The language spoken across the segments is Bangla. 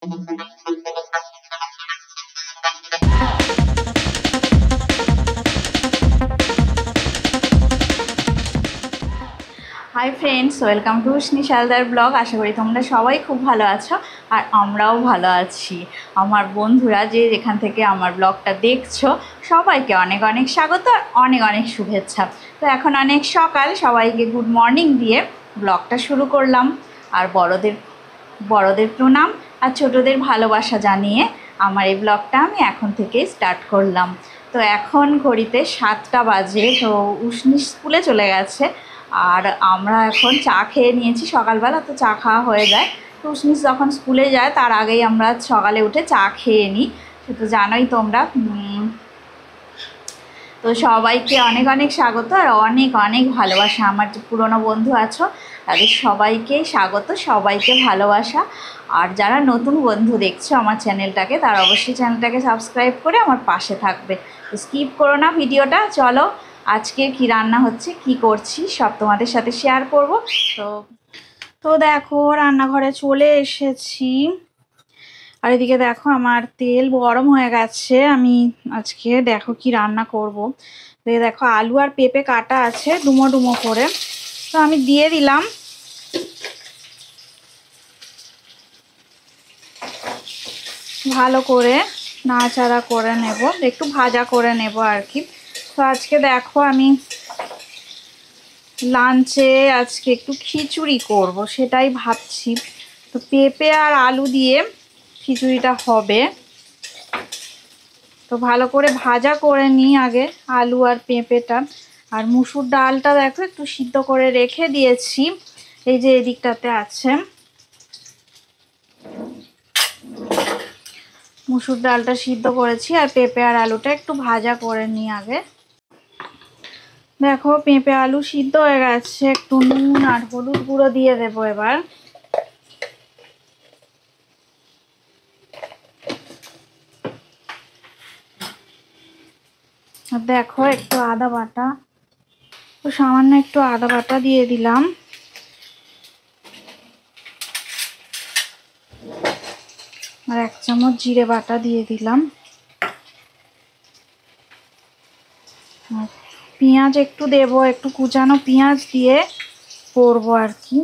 High friends, welcome to Ushni শালদার ব্লগ। আশা করি তোমরা সবাই খুব ভালো আছো আর আমরাও ভালো আছি। আমার বন্ধুরা যে যেখান থেকে আমার ব্লগটা দেখছো সবাইকে অনেক অনেক স্বাগত আর অনেক অনেক শুভেচ্ছা। তো এখন অনেক সকাল, সবাইকে গুড মর্নিং দিয়ে ব্লগটা শুরু করলাম। আর বড়দের প্রণাম আর ছোটদের ভালোবাসা জানিয়ে আমার এই ব্লগটা আমি এখন থেকেই স্টার্ট করলাম। তো এখন ঘড়িতে 7টা বাজে। তো উষ্ণি স্কুলে চলে গেছে আর আমরা এখন চা খেয়ে নিয়েছি সকালবেলা, তো চা খাওয়া হয়ে যায়। তো উষ্ণি যখন স্কুলে যায় তার আগেই আমরা সকালে উঠে চা খেয়ে নিই, সে তো জানোই তোমরা। তো সবাইকে অনেক অনেক স্বাগত আর অনেক অনেক ভালোবাসা। আমার যে পুরনো বন্ধু আছো তাদের সবাইকে স্বাগত, সবাইকে ভালোবাসা। আর যারা নতুন বন্ধু দেখছো আমার চ্যানেলটাকে, তারা অবশ্যই চ্যানেলটাকে সাবস্ক্রাইব করে আমার পাশে থাকবে। তো স্কিপ করো না ভিডিওটা। চলো আজকে কি রান্না হচ্ছে, কি করছি সব তোমাদের সাথে শেয়ার করব। তো তো দেখো রান্নাঘরে চলে এসেছি। আর এদিকে দেখো আমার তেল গরম হয়ে গেছে। আমি আজকে দেখো কি রান্না করব। দেখো আলু আর পেঁপে কাটা আছে ডুমো ডুমো করে, তো আমি দিয়ে দিলাম। ভালো করে নাড়াচাড়া করে নেব, একটু ভাজা করে নেব আর কি। তো আজকে দেখো আমি লাঞ্চে আজকে একটু খিচুড়ি করব, সেটাই ভাবছি। তো পেঁপে আর আলু দিয়ে খিচুড়িটা হবে। তো ভালো করে ভাজা করে নিই আগে আলু আর পেঁপেটা। আর মুসুর ডালটা দেখো একটু সিদ্ধ করে রেখে দিয়েছি, এই যে এদিকটাতে আছে। মুসুর ডালটা সিদ্ধ করেছি আর পেঁপে আর আলুটা একটু ভাজা করে নিই আগে। দেখো পেঁপে আলু সিদ্ধ হয়ে গেছে, একটু নুন আর হলুদ গুঁড়ো দিয়ে দেবো এবার। আর দেখো একটু আদা বাটা, তো সামান্য একটু আদা বাটা দিয়ে দিলাম। আর 1 চামচ জিরে বাটা দিয়ে দিলাম। পেঁয়াজ একটু দেবো, একটু কুচানো পেঁয়াজ দিয়ে করবো আর কি।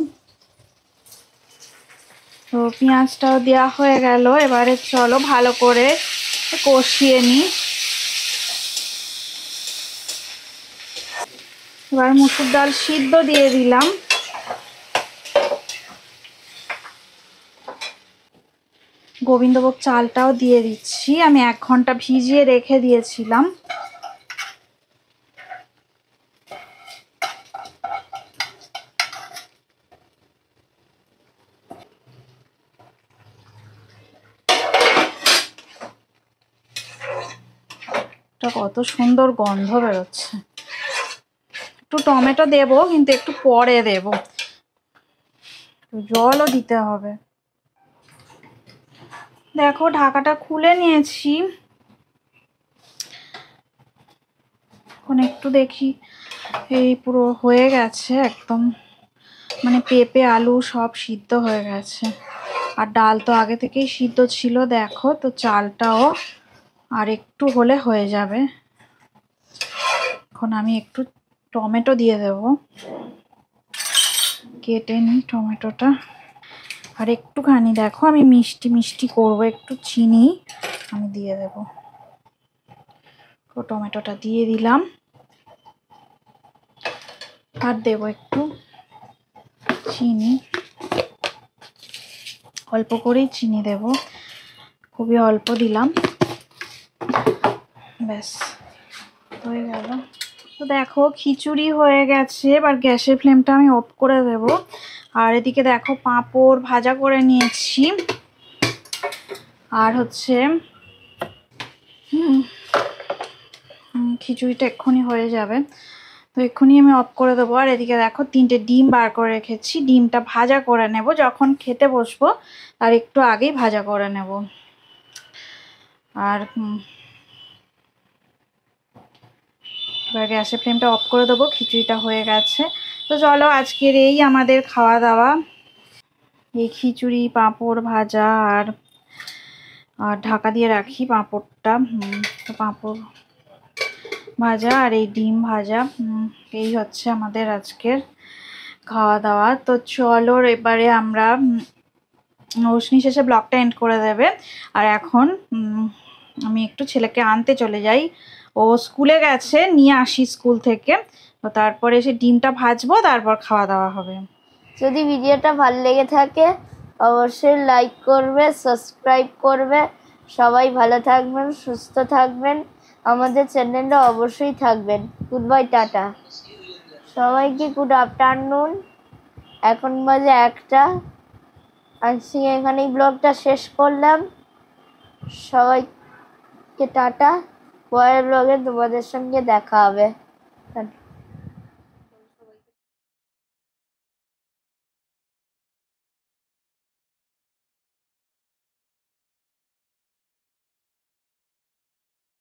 তো পেঁয়াজটাও দেওয়া হয়ে গেল, এবারে চলো ভালো করে কষিয়ে নিই। এবার মুসুর ডাল সিদ্ধ দিয়ে দিলাম। গোবিন্দভোগ চালটাও দিয়ে দিচ্ছি, আমি 1 ঘন্টা ভিজিয়ে রেখে দিয়েছিলাম। কত সুন্দর গন্ধ বেরোচ্ছে। একটু টমেটো দেবো, কিন্তু একটু পরে দেব, জলও দিতে হবে। দেখো ঢাকাটা খুলে নিয়েছি। এখন একটু দেখি, এই পুরো হয়ে গেছে একদম, মানে পেঁপে আলু সব সিদ্ধ হয়ে গেছে। আর ডাল তো আগে থেকেই সিদ্ধ ছিল দেখো, তো চালটাও আর একটু হলে হয়ে যাবে। এখন আমি একটু টমেটো দিয়ে দেব, কেটে নিই টমেটোটা। আর একটুখানি দেখো আমি মিষ্টি মিষ্টি করবো, একটু চিনি আমি দিয়ে দেব। তো টমেটোটা দিয়ে দিলাম। আর দেবো একটু চিনি, অল্প করেই চিনি দেব, খুবই অল্প দিলাম, ব্যাস হয়ে গেল। তো দেখো খিচুড়ি হয়ে গেছে, এবার গ্যাসের ফ্লেমটা আমি অফ করে দেব। আর এদিকে দেখো পাঁপড় ভাজা করে নিয়েছি। আর হচ্ছে খিচুড়িটা এক্ষুনি হয়ে যাবে, তো এক্ষুনি আমি অফ করে দেবো। আর এদিকে দেখো 3টে ডিম বার করে রেখেছি, ডিমটা ভাজা করে নেব, যখন খেতে বসবো আর একটু আগেই ভাজা করে নেব। আর এবার গ্যাসের ফ্লেমটা অফ করে দেবো, খিচুড়িটা হয়ে গেছে। তো চলো আজকের এই আমাদের খাওয়া দাওয়া, এই খিচুড়ি পাঁপড় ভাজা আর আর ঢাকা দিয়ে রাখি পাঁপড়টা। তো পাঁপড় ভাজা আর এই ডিম ভাজা, এই হচ্ছে আমাদের আজকের খাওয়া দাওয়া। তো চলো এবারে আমরা রোশনি শেষে ব্লগটা এন্ড করে দেবে। আর এখন আমি একটু ছেলেকে আনতে চলে যাই, ও স্কুলে গেছে, নিয়ে আসি স্কুল থেকে। তো তারপরে এসে ডিমটা ভাজবো, তারপর খাওয়া দাওয়া হবে। যদি ভিডিওটা ভালো লেগে থাকে অবশ্যই লাইক করবে, সাবস্ক্রাইব করবে। সবাই ভালো থাকবেন, সুস্থ থাকবেন, আমাদের চ্যানেলটা অবশ্যই থাকবেন। গুড বাই, টাটা সবাইকে, গুড আফটারনুন। এখন বাজে 1টা। আজকে এখানেই ব্লগটা শেষ করলাম। সবাইকে টাটা। পরের ব্লগে তোমাদের সঙ্গে দেখা হবে।